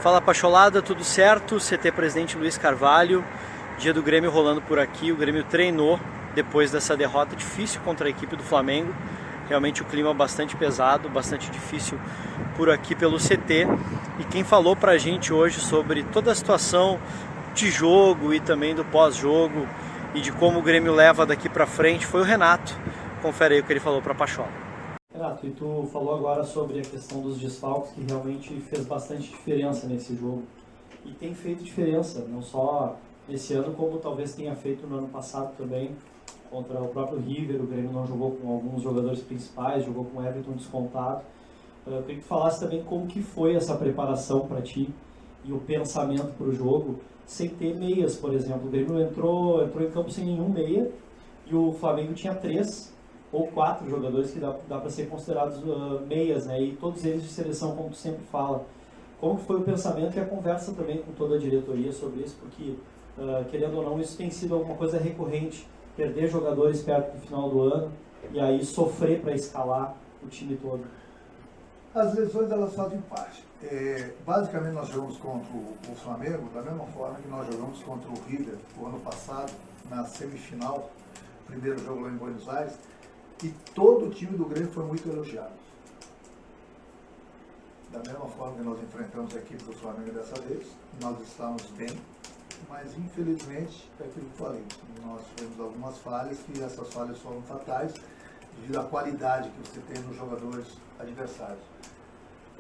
Fala Pacholada, tudo certo? CT Presidente Luiz Carvalho, dia do Grêmio rolando por aqui. O Grêmio treinou depois dessa derrota difícil contra a equipe do Flamengo. Realmente o clima bastante pesado, bastante difícil por aqui pelo CT. E quem falou pra gente hoje sobre toda a situação de jogo e também do pós-jogo e de como o Grêmio leva daqui pra frente foi o Renato. Confere aí o que ele falou pra Pachola. Renato, e tu falou agora sobre a questão dos desfalques, que realmente fez bastante diferença nesse jogo. E tem feito diferença, não só nesse ano, como talvez tenha feito no ano passado também, contra o próprio River. O Grêmio não jogou com alguns jogadores principais, jogou com o Everton descontado. Eu queria que tu falasse também como que foi essa preparação para ti e o pensamento para o jogo, sem ter meias, por exemplo. O Grêmio entrou em campo sem nenhum meia e o Flamengo tinha 3 ou 4 jogadores que dá para ser considerados meias, né? E todos eles de seleção, como tu sempre fala. Como que foi o pensamento e a conversa também com toda a diretoria sobre isso? Porque, querendo ou não, isso tem sido alguma coisa recorrente, perder jogadores perto do final do ano e aí sofrer para escalar o time todo. As lesões, elas fazem parte. Basicamente, nós jogamos contra o Flamengo da mesma forma que nós jogamos contra o River o ano passado, na semifinal, primeiro jogo lá em Buenos Aires, e todo o time do Grêmio foi muito elogiado. Da mesma forma que nós enfrentamos a equipe do Flamengo dessa vez, nós estávamos bem, mas infelizmente, é aquilo que eu falei, nós tivemos algumas falhas, e essas falhas foram fatais, devido à qualidade que você tem nos jogadores adversários.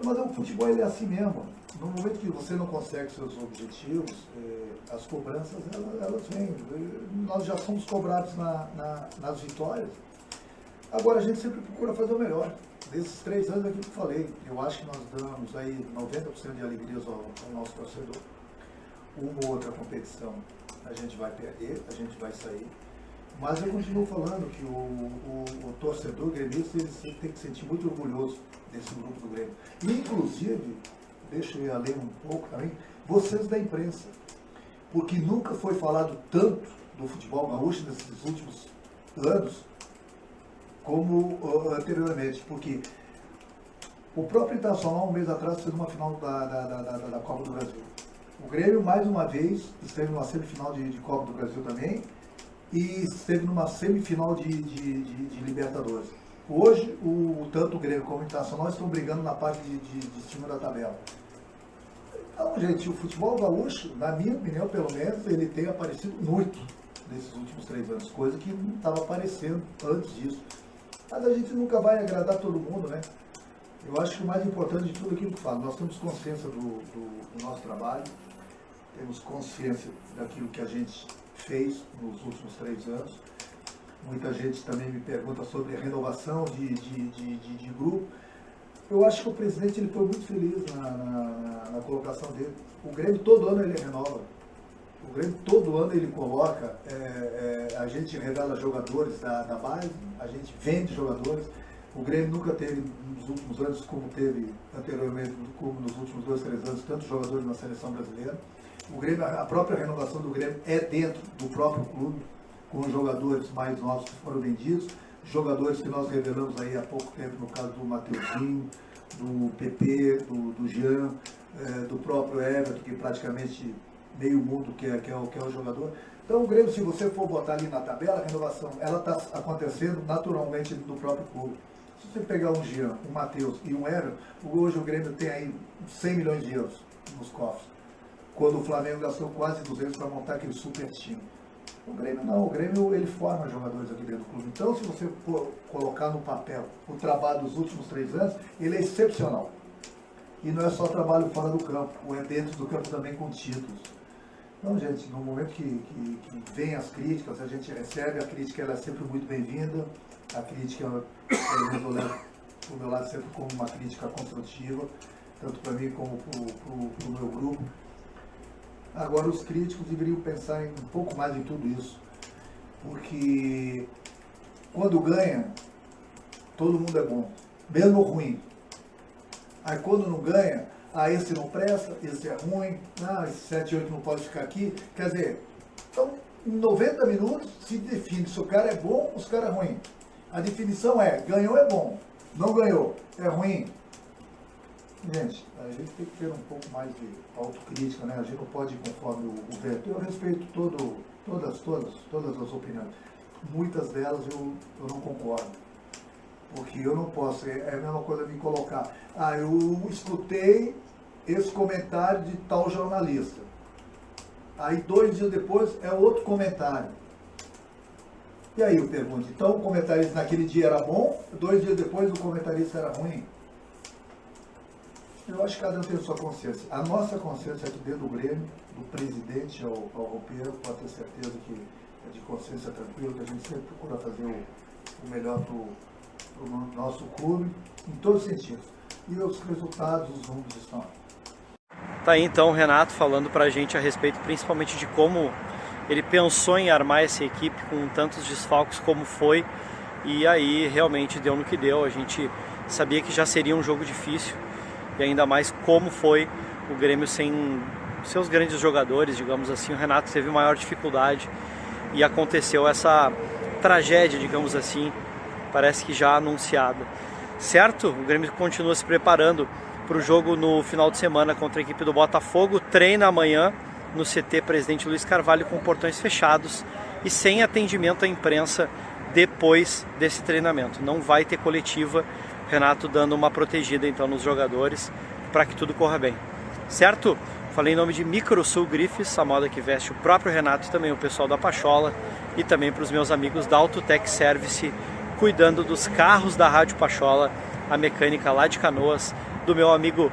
Mas o futebol ele é assim mesmo. No momento que você não consegue seus objetivos, as cobranças elas vêm. Nós já somos cobrados nas vitórias. Agora a gente sempre procura fazer o melhor. Desses 3 anos aqui que eu falei, eu acho que nós damos aí 90% de alegrias ao nosso torcedor. Uma ou outra competição a gente vai perder, a gente vai sair. Mas eu continuo falando que o torcedor gremista ele tem que se sentir muito orgulhoso desse grupo do Grêmio. E, inclusive, deixa eu ler um pouco também, vocês da imprensa. Porque nunca foi falado tanto do futebol gaúcho nesses últimos anos como anteriormente. Porque o próprio Internacional, um mês atrás, fez uma final da Copa do Brasil. O Grêmio, mais uma vez, esteve numa semifinal de Copa do Brasil também, e esteve numa semifinal de Libertadores. Hoje, tanto o Grêmio como o Internacional estão brigando na parte de cima da tabela. Então, gente, o futebol gaúcho, na minha opinião, pelo menos, ele tem aparecido muito nesses últimos 3 anos, coisa que não estava aparecendo antes disso. Mas a gente nunca vai agradar todo mundo, né? Eu acho que o mais importante de tudo é aquilo que eu falo, nós temos consciência do nosso trabalho, temos consciência daquilo que a gente fez nos últimos 3 anos. Muita gente também me pergunta sobre a renovação de grupo. Eu acho que o presidente ele foi muito feliz na colocação dele. O Grêmio todo ano ele renova. O Grêmio todo ano ele coloca, a gente revela jogadores da base, a gente vende jogadores. O Grêmio nunca teve, nos últimos anos, como teve anteriormente, como nos últimos 2, 3 anos, tantos jogadores na seleção brasileira. O Grêmio, a própria renovação do Grêmio é dentro do próprio clube, com os jogadores mais novos que foram vendidos, jogadores que nós revelamos aí há pouco tempo, no caso do Mateuzinho, do PP, do Jean, do próprio Everton, que praticamente meio mundo que é o jogador. Então o Grêmio, se você for botar ali na tabela, a renovação, ela está acontecendo naturalmente no próprio clube. Se você pegar um Jean, um Mateus e um Everton, hoje o Grêmio tem aí 100 milhões de euros nos cofres, quando o Flamengo gastou quase 200 para montar aquele super time. O Grêmio não, o Grêmio ele forma jogadores aqui dentro do clube. Então, se você for colocar no papel o trabalho dos últimos 3 anos, ele é excepcional. E não é só trabalho fora do campo, ou é dentro do campo também com títulos. Então, gente, no momento que vem as críticas, a gente recebe, a crítica ela é sempre muito bem-vinda. A crítica, eu levo para o meu lado sempre como uma crítica construtiva, tanto para mim como para o meu grupo. Agora, os críticos deveriam pensar um pouco mais em tudo isso, porque quando ganha, todo mundo é bom, mesmo ruim. Aí quando não ganha, esse não presta, esse é ruim, esse 7, 8 não pode ficar aqui. Quer dizer, então, em 90 minutos se define se o cara é bom ou se o cara é ruim. A definição é, ganhou é bom, não ganhou, é ruim. Gente, a gente tem que ter um pouco mais de autocrítica, né? A gente não pode ir conforme o vento. Eu respeito todas as opiniões. Muitas delas eu não concordo. Porque eu não posso, é a mesma coisa me colocar. Eu escutei esse comentário de tal jornalista. Aí 2 dias depois é outro comentário. E aí eu pergunto, então o comentarista naquele dia era bom, 2 dias depois o comentarista era ruim? Eu acho que cada um tem a sua consciência. A nossa consciência aqui dentro do Grêmio, do presidente ao roupeiro, pode ter certeza que é de consciência tranquila, que a gente sempre procura fazer o melhor para o nosso clube, em todos os sentidos. E os resultados, os números estão aí. Tá aí então o Renato falando pra gente a respeito principalmente de como ele pensou em armar essa equipe com tantos desfalques como foi, e aí realmente deu no que deu. A gente sabia que já seria um jogo difícil, e ainda mais como foi o Grêmio sem seus grandes jogadores, digamos assim. O Renato teve maior dificuldade e aconteceu essa tragédia, digamos assim, parece que já anunciada. Certo? O Grêmio continua se preparando para o jogo no final de semana contra a equipe do Botafogo. Treina amanhã no CT Presidente Luiz Carvalho com portões fechados e sem atendimento à imprensa depois desse treinamento. Não vai ter coletiva. Renato dando uma protegida então nos jogadores para que tudo corra bem. Certo? Falei em nome de Microsul Grifes, a moda que veste o próprio Renato e também o pessoal da Pachola, e também para os meus amigos da Autotech Service, cuidando dos carros da Rádio Pachola, a mecânica lá de Canoas, do meu amigo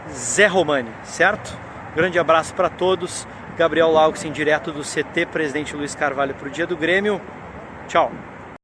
Zé Romani, certo? Grande abraço para todos. Gabriel Laux, direto do CT Presidente Luiz Carvalho para o Dia do Grêmio. Tchau!